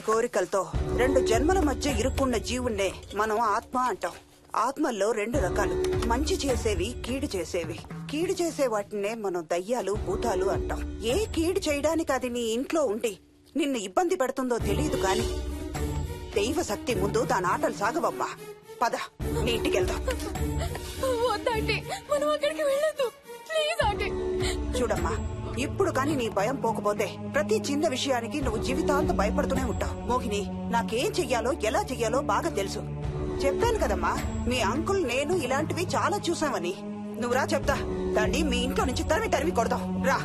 కోరికలతో 2 జన్మల మధ్య ఇరుక్కున్న జీవుణ్ణే మనం ఆత్మ అంటాం. ఆత్మల్లో 2 రకాలు, మంచి చేసేవి, కీడు చేసేవి. కీడు చేసే వాటినే మనం దయ్యాలు, భూతాలు అంటాం. ఏ కీడు చేయడానికి అది నీ ఇంట్లో ఉండి నిన్ను ఇబ్బంది పెడుతుందో తెలియదు కాని దైవ శక్తి ముందు దాని ఆటలు సాగవమ్మా. పద, నీ ఇంటికి వెళ్దాం. చూడమ్మా, ఇప్పుడు కాని నీ భయం పోకపోతే ప్రతి చిన్న విషయానికి నువ్వు జీవితాంతం భయపడుతూనే ఉంటావు. మోహిని, నాకేం చెయ్యాలో ఎలా చెయ్యాలో బాగా తెలుసు. చెప్పాను కదమ్మా, మీ అంకుల్ నేను ఇలాంటివి చాలా చూసామని. నువ్వు రా చెప్తా. దాన్ని మీ ఇంట్లో నుంచి తరిమి కొడదాం. రా.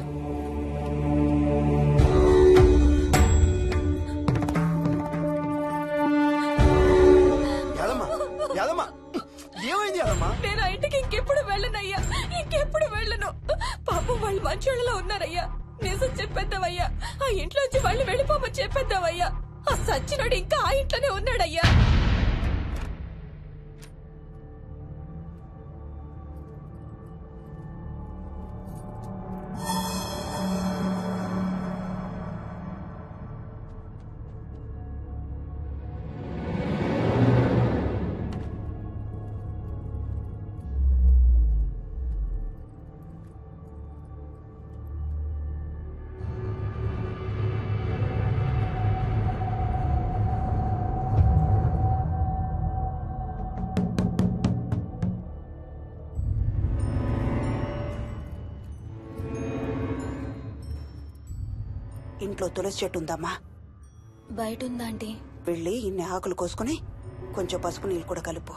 నేను ఆ ఇంటికి ఇంకెప్పుడు వెళ్ళనయ్యా, ఇంకెప్పుడు వెళ్ళను. పాపం వాళ్ళు మంచోళ్ళలో ఉన్నారయ్యా. నిజం చెప్పేద్దామయ్యా, ఆ ఇంట్లోంచి వాళ్ళు వెళ్ళిపోమని చెప్పేద్దామయ్యా. ఆ సచ్చినోడు ఇంకా ఆ ఇంట్లోనే ఉన్నాడయ్యా. ఇంట్లో తులసి చెట్టు ఉందమ్మా? బయట ఉందాంటీ. వెళ్ళి ఇన్ని ఆకులు కోసుకుని కొంచెం పసుపు నీళ్ళు కూడా కలుపు.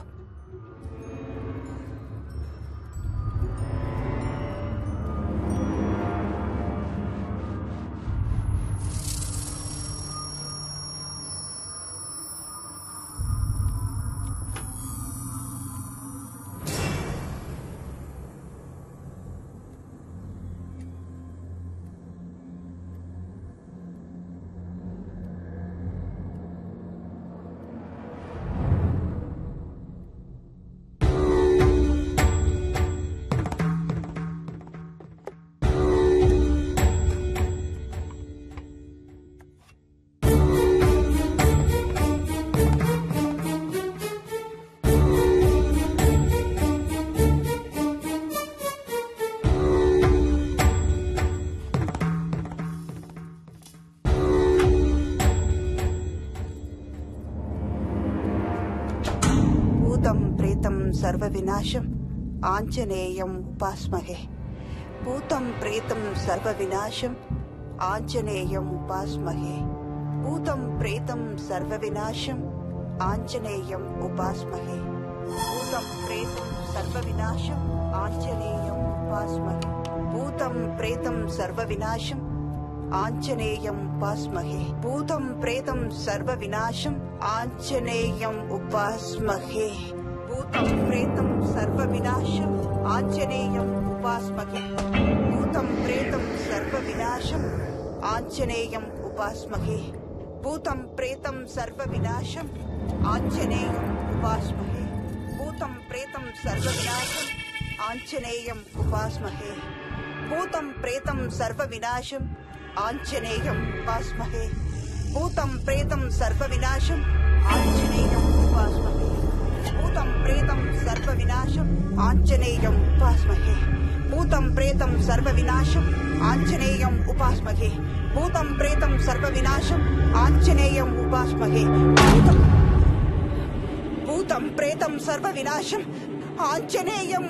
సర్వ వినాశం ఆంజనేయం ఉపాస్మహే. భూతం ప్రేతం సర్వ వినాశం ఆంజనేయం ఉపాస్మహే. భూతం ప్రేతం సర్వ వినాశం ఆంజనేయం ఉపాస్మహే. భూతం ప్రేతం సర్వ వినాశం ఆంజనేయం ఉపాస్మహే. భూతం ప్రేతం సర్వ వినాశం ఆంజనేయం ఉపాస్మహే. భూతం ప్రేతం సర్వ వినాశం ఆంజనేయం ఉపాస్మహే. భూతం ప్రేతం సర్వ వినాశం ఆంజనేయం ఉపాస్మహే. భూతం ప్రేతం సర్వ వినాశం ఆంజనేయం ఉపాస్మహే. భూతం ప్రేతం సర్వ వినాశం ఆంజనేయం ఉపాస్మహే. భూతం ప్రేతం సర్వ వినాశం ఆంజనేయం ఉపాస్మహే. భూతం ప్రేతం సర్వ వినాశం ఆంజనేయం ఉపాస్మహే. భూతం ప్రేతం సర్వ వినాశం ఆంజనేయం ఉపాస్మహే. భూతం ప్రేతం సర్వ వినాశం ఆంజనేయం ఉపాస్మహే. భూతం ప్రేతం సర్వ వినాశం ఆంజనేయం ఉపాస్మహే. భూతం ప్రేతం సర్వ వినాశం ఆంజనేయం ఉపాస్మహే. భూతం ప్రేతం సర్వ వినాశం ఆంజనేయం.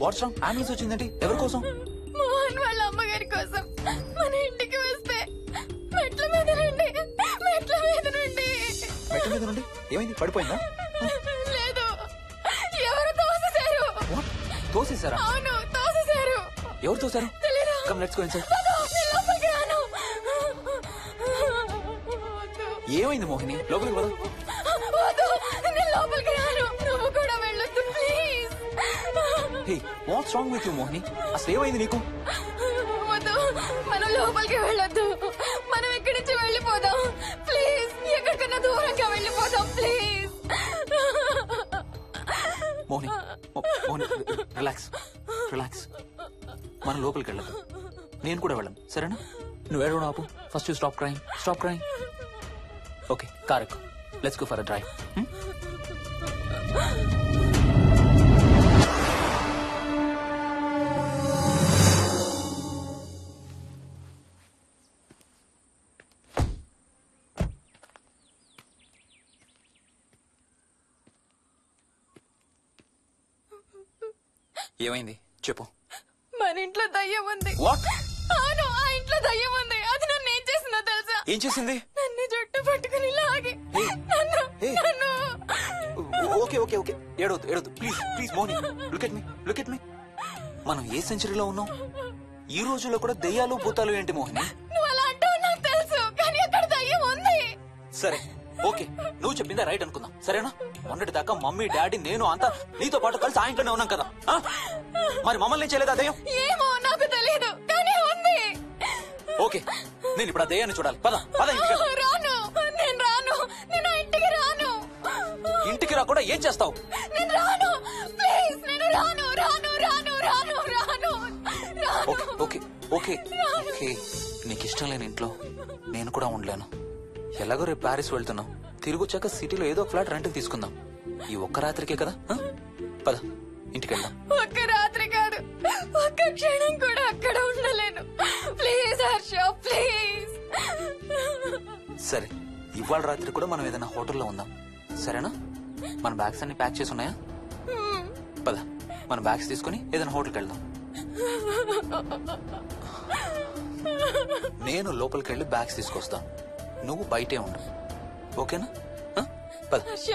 What's wrong? అంబులెన్స్ వచ్చిందండి. ఎవరి కోసం? మోహన్ వాళ్ళ అమ్మగారి కోసం. మన ఇంటికి వస్తే మెట్ల మీద రండి, మెట్ల మీద రండి. ఏమైంది? పడిపోయిందా? లేదు, ఎవరు తోసేశారు. తోసేశారా? అవును, తోసేశారు. ఎవరు తోసారు? తెలీదు. Come let's go inside. నేను లోపలికి రాను. ఏమైంది మోహిని? లోపలికి పద. వద్దు, నేను లోపలికి రాను. నువ్వు కూడా వెళ్ళొద్దు please. Hey, what's wrong with you Mohini? అసలు ఏమైంది నీకు? వద్దు, మనం లోపలికి వెళ్ళొద్దు. మనం ఇక్కడి నుంచి వెళ్ళిపోదాం ప్లీజ్. ఎక్కడికన్నా దూరంగా వెళ్ళిపోదాం please. Mohini, Mohini relax relax. మనం లోపలికి వెళ్ళదు. నేను కూడా వెళ్ళను, సరేనా? నువ్వు ఏడవడం ఆపు. First you stop crying. Stop crying. Okay, car ఎక్కు. Let's go for a drive. ఏమైంది చెప్పు. మన ఇంట్లో దయ్యం ఉంది. వాట్? అవును, ఆ ఇంట్లో దయ్యం ఉంది. అది నన్ను ఏం చేసిందో తెలుసా? ఏం చేసింది? నన్ను జుట్టు పట్టుకుని లాగి నన్ను ఓకే ఓకే ఓకే, ఏడవద్దు ఏడవద్దు please please Mohini. Look at me, look at me. మనం ఏ సెంచరీలో ఉన్నాం? ఈ రోజుల్లో కూడా దెయ్యాలు భూతాలు ఏంటి మోహిని? నువ్వు అలా అంటావు నాకు తెలుసు, కానీ అక్కడ దయ్యం ఉంది. సరే ఓకే, నువ్వు చెప్పిందా రైట్ అనుకుందాం, సరేనా? మొన్నటి దాకా మమ్మీ డాడీ నేను అంతా నీతో పాటు కలిసి ఆ ఇంట్లోనే ఉన్నాం కదా. మరి మమ్మల్ని చేయలేదా దయ్యం? ఏమో నాకు తెలియదు, కానీ ఉంది. ఓకే, నేను ఇప్పుడు ఆ దయ్యాన్ని చూడాలి. పద పద. రాను, నేను రాను. నేను ఆ ఇంటికి రాను. ఇంటికి రాకుండా ఏం చేస్తావు? నేను రాను ప్లీజ్. నేను రాను రాను రాను రాను రాను రాను. ఓకే ఓకే ఓకే, నీకు ఇష్టం లేని ఇంట్లో నేను కూడా ఉండలేను. ఎలాగో రేపు ప్యారిస్ వెళ్తున్నాం. తిరిగి వచ్చాక సిటీలో ఏదో ఫ్లాట్ రెంట్కి తీసుకుందాం. ఈ ఒక్క రాత్రికే కదా. పద ఇంటికి వెళ్దాం. ఒక్క రాత్రి కాదు, ఒక్క క్షణం కూడా అక్కడ ఉండలేను. Please Harsha please. సరే, ఇవాళ రాత్రి కూడా మనం ఏదైనా హోటల్లో ఉందాం, సరేనా? మన బ్యాగ్స్ అన్ని ప్యాక్ చేసి ఉన్నాయా? పద మన బ్యాగ్స్ తీసుకుని ఏదైనా హోటల్కి వెళ్దాం. నేను లోపలికి వెళ్ళి బ్యాగ్స్ తీసుకొస్తాను, నువ్వు బయటే ఉండు, ఓకేనా? పద. హర్ష,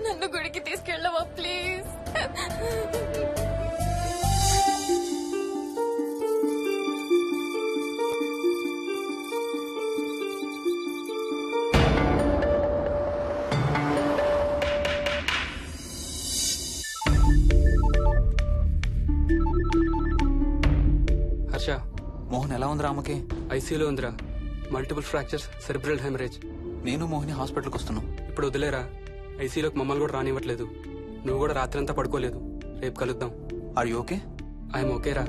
నన్ను గుడికి తీసుకెళ్ళవా ప్లీజ్? హర్ష, మోహన్ ఎలా ఉంది రామకి? ఐసీయూలో ఉందిరా. Multiple fractures, cerebral haemorrhage. నేను మోహిని హాస్పిటల్కి వస్తున్నాం. ఇప్పుడు వదిలేరా, ఐసీయూలోకి మమ్మల్ని కూడా రానివ్వట్లేదు. నువ్వు కూడా రాత్రంతా పడుకోలేదు. రేపు కలుద్దాం. Are you okay? ఐఎమ్ ఓకేరా.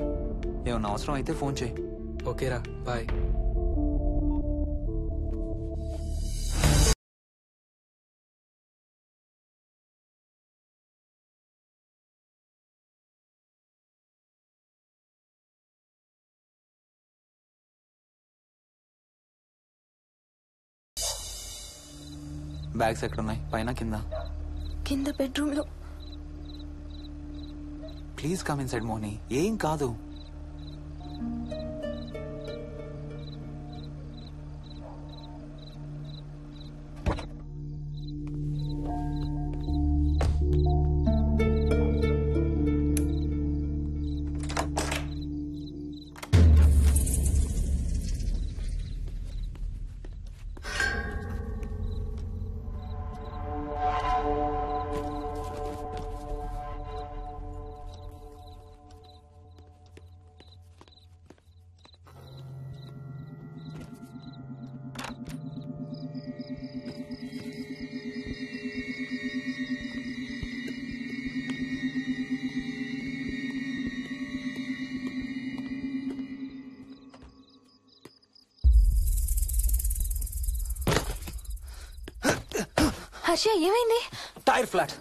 ఏమన్నా అవసరం అయితే ఫోన్ చేయి. ఓకేరా, బాయ్. బ్యాగ్స్ ఎక్కడున్నాయి? పైన కింద? కింద బెడ్రూమ్ లో. ప్లీజ్ కమ్ ఇన్సైడ్ మోహిని, ఏం కాదు. హర్ష, ఏమైంది? Tyre flat.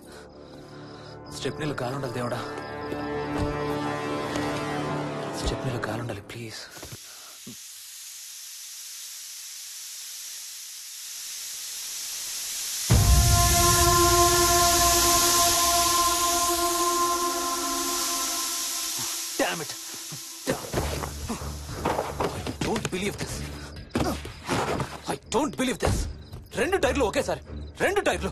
స్టెప్నీలు గాలుండాలి దేవుడా, స్టెప్నీలు గాలుండాలి please. Damn it. I don't believe this. 2 టైర్లు ఒకేసారి, 2 టైర్లు.